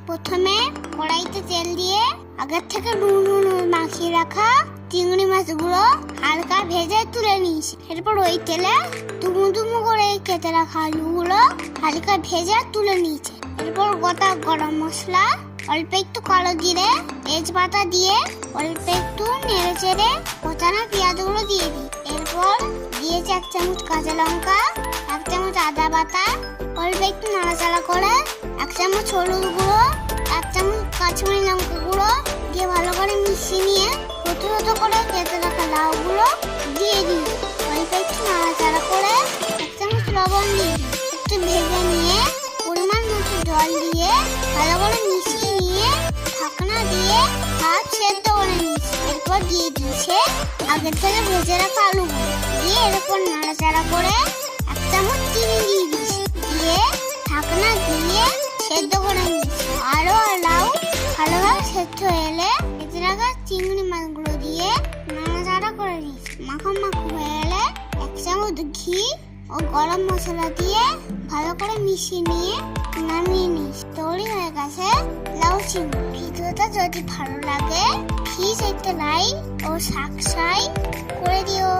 প্রথমে কড়াইতে তেল দিয়ে আগের থেকে নুন মাখিয়ে রাখা চিংড়ি মাছগুলো হালকা ভেজে তুলে নিস। এরপর ওই তেলে দুমু করে কেটে রাখা আলুগুলো হালকা ভেজে তুলে নিয়েছে। এরপর গোটা গরম মশলা, অল্প একটু কালো জিরে, তেজপাতা দিয়ে অল্প একটু নেড়ে চেড়ে কোচানো পেঁয়াজগুলো দিয়ে দিই। এরপর দিয়েছে 1 চামচ কাঁচা লঙ্কা, 1 চামচ আদা বাটা, অল্প একটু নাড়াচাড়া করে 1 চামচ হলুদ গুঁড়ো, 1 চামচ কাশ্মীরি লঙ্কা গুঁড়ো দিয়ে ভালো করে মিশিয়ে নিয়ে ছোট করে কেটে রাখা লাউগুলো দিয়ে দিই। অল্প একটু নাড়াচাড়া করে 1 চামচ লবণ দিয়ে একটু ভেজে নিয়ে পরিমাণ মতো জল দিয়ে ভালো করে মিশিয়ে নিয়ে ঢাকনা দিয়ে ভাত সেদ্ধ করে নিচ্ছি। এরপর দিয়ে দিচ্ছে আগের থেকে ভেজে রাখা আলুগুলো দিয়ে এরপর নাড়াচাড়া করে 1 চামচ চিনি দিয়ে দিচ্ছি। দিয়ে ঢাকনা দিয়ে সেদ্ধ করে নিচ্ছি। আরো লাউ ভালোভাবে সেদ্ধ এলে ভেজে রাখা চিংড়ি মাছগুলো দিয়ে নাড়াচাড়া করে নিচ্ছি। মাখো হয়ে এলে 1 চামচ ঘি ও গরম মশলা দিয়ে ভালো করে মিশিয়ে নিয়ে নামিয়ে নিস। তৈরি হয়ে গেছে লাউ চিংড়ি। ভিডিওটা যদি ভালো লাগে প্লিজ একটা লাইক ও সাবস্ক্রাইব করে দিও।